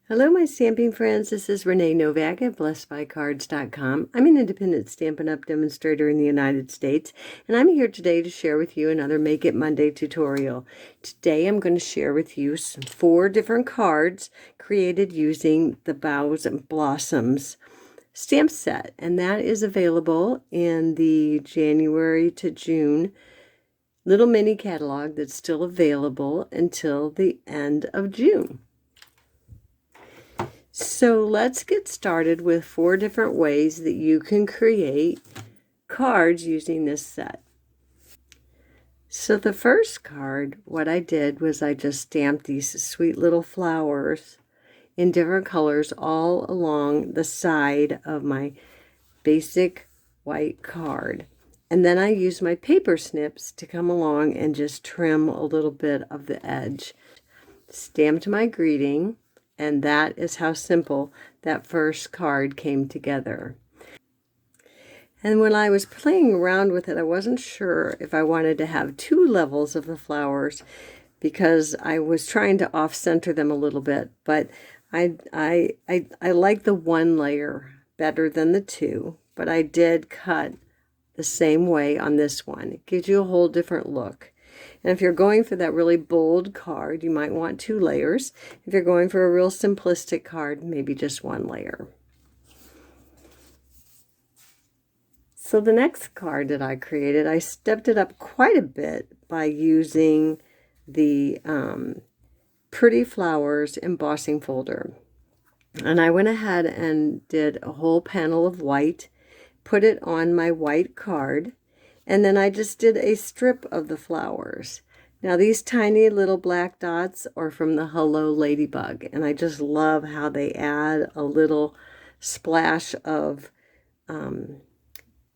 Hello, my stamping friends. This is Renae Novak at BlessedByCards.com. I'm an independent Stampin' Up! Demonstrator in the United States, and I'm here today to share with you another Make It Monday tutorial. Today I'm going to share with you 4 different cards created using the Boughs and Blossoms stamp set, and that is available in the January to June little mini catalog that's still available until the end of June. So let's get started with 4 different ways that you can create cards using this set. So the first card, what I did was I just stamped these sweet little flowers in different colors all along the side of my basic white card. And then I used my paper snips to come along and just trim a little bit of the edge. Stamped my greeting. And that is how simple that first card came together. And when I was playing around with it, I wasn't sure if I wanted to have 2 levels of the flowers because I was trying to off-center them a little bit. But I like the 1 layer better than the 2. But I did cut the same way on this one. It gives you a whole different look. And if you're going for that really bold card, you might want 2 layers. If you're going for a real simplistic card, maybe just 1 layer. So the next card that I created, I stepped it up quite a bit by using the Pretty Flowers embossing folder. And I went ahead and did a whole panel of white, put it on my white card, and then I just did a strip of the flowers. Now these tiny little black dots are from the Hello Ladybug, and I just love how they add a little splash of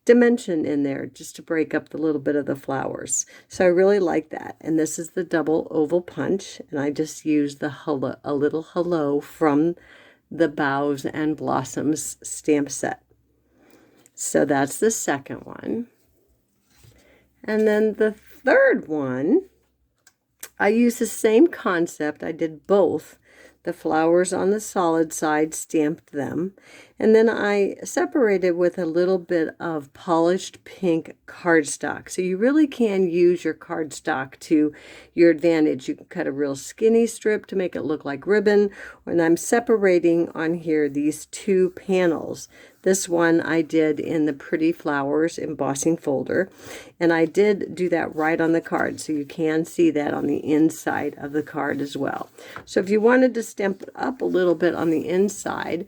dimension in there just to break up the little bit of the flowers. So I really like that. And this is the double oval punch, and I just used a little hello from the Boughs and Blossoms stamp set. So that's the second one. And then the third one, I used the same concept. I did both. The flowers on the solid side, stamped them, and then I separated with a little bit of polished pink cardstock. So you really can use your cardstock to your advantage. You can cut a real skinny strip to make it look like ribbon. And I'm separating on here these 2 panels. This one I did in the Pretty Flowers embossing folder, and I did do that right on the card, so you can see that on the inside of the card as well. So if you wanted to stamp it up a little bit on the inside,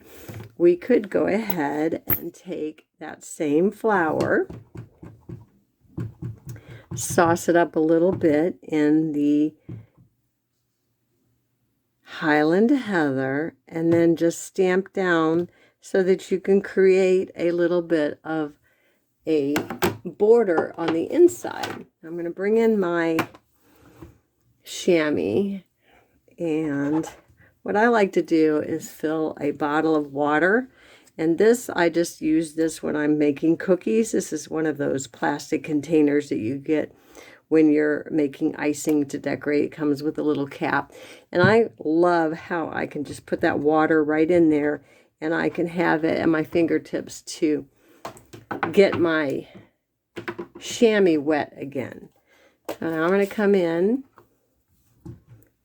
we could go ahead and take that same flower, sauce it up a little bit in the Highland Heather, and then just stamp down so that you can create a little bit of a border on the inside. I'm going to bring in my chamois, and what I like to do is fill a bottle of water, and this, I just use this when I'm making cookies. This is one of those plastic containers that you get when you're making icing to decorate. It comes with a little cap, and I love how I can just put that water right in there, and I can have it at my fingertips to get my chamois wet again. So now I'm going to come in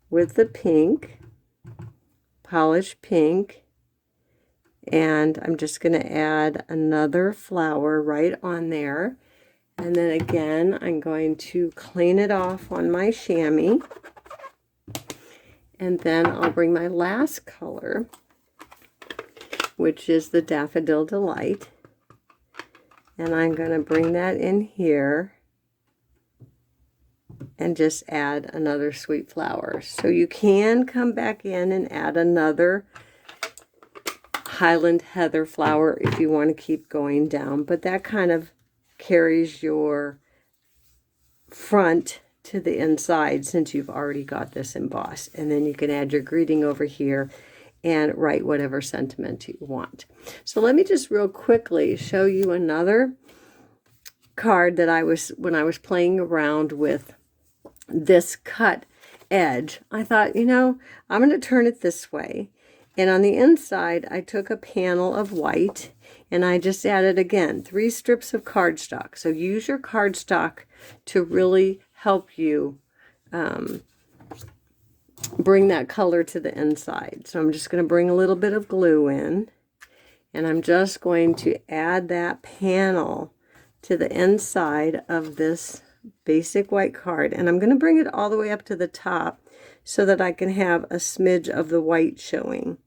with the pink, polished pink, and I'm just going to add another flower right on there. And then again, I'm going to clean it off on my chamois. And then I'll bring my last color, which is the Daffodil Delight. And I'm going to bring that in here and just add another sweet flower. So you can come back in and add another Highland Heather flower if you want to keep going down, but that kind of carries your front to the inside since you've already got this embossed. And then you can add your greeting over here and write whatever sentiment you want. So let me just real quickly show you another card that when I was playing around with this cut edge, I thought, I'm going to turn it this way, And on the inside, I took a panel of white and I just added, again, 3 strips of cardstock. So use your cardstock to really help you bring that color to the inside. So I'm just going to bring a little bit of glue in, and I'm just going to add that panel to the inside of this basic white card, and I'm going to bring it all the way up to the top so that I can have a smidge of the white showing.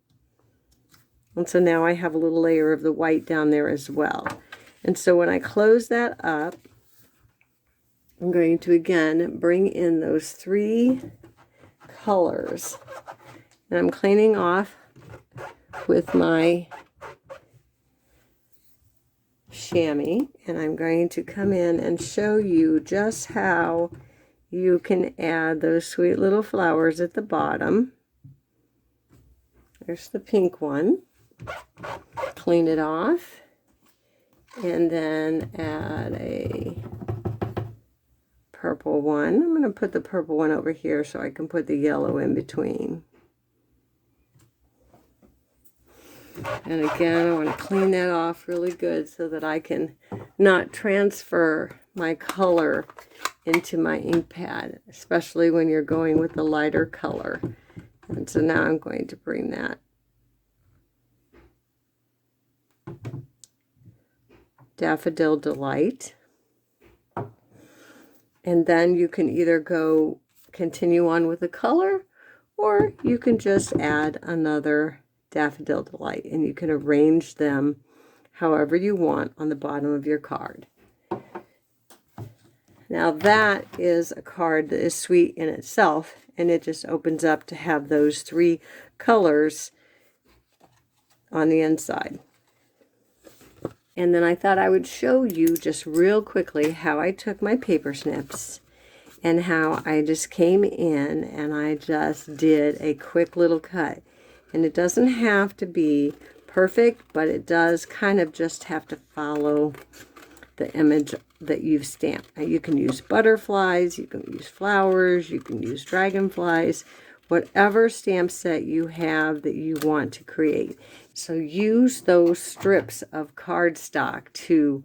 And so now I have a little layer of the white down there as well. And so when I close that up, I'm going to again bring in those 3 colors, and I'm cleaning off with my chamois, and I'm going to come in and show you just how you can add those sweet little flowers at the bottom. There's the pink one. Clean it off, and then add a purple one. I'm going to put the purple one over here so I can put the yellow in between. And again, I want to clean that off really good so that I can not transfer my color into my ink pad, especially when you're going with the lighter color. And so now I'm going to bring that Daffodil Delight. And then you can either continue on with the color, or you can just add another Daffodil Delight, and you can arrange them however you want on the bottom of your card. Now that is a card that is sweet in itself, and it just opens up to have those 3 colors on the inside. And then I thought I would show you just real quickly how I took my paper snips and how I just came in and I just did a quick little cut. And it doesn't have to be perfect, but it does kind of just have to follow the image that you've stamped. Now you can use butterflies, you can use flowers, you can use dragonflies, whatever stamp set you have that you want to create. So use those strips of cardstock to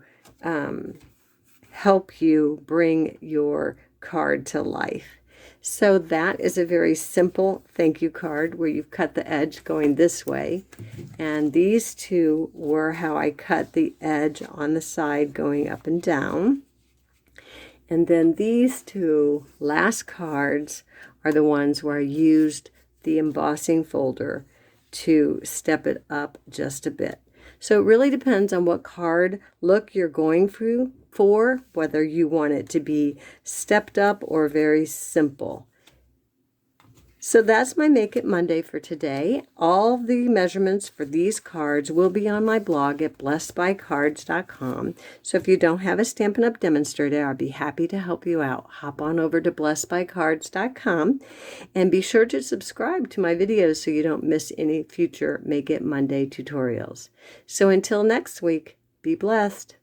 help you bring your card to life. So that is a very simple thank you card where you've cut the edge going this way. And these 2 were how I cut the edge on the side going up and down. And then these 2 last cards are the ones where I used the embossing folder to step it up just a bit. So it really depends on what card look you're going for, whether you want it to be stepped up or very simple. So that's my Make It Monday for today. All of the measurements for these cards will be on my blog at BlessedByCards.com. So if you don't have a Stampin' Up! Demonstrator, I'd be happy to help you out. Hop on over to BlessedByCards.com and be sure to subscribe to my videos so you don't miss any future Make It Monday tutorials. So until next week, be blessed.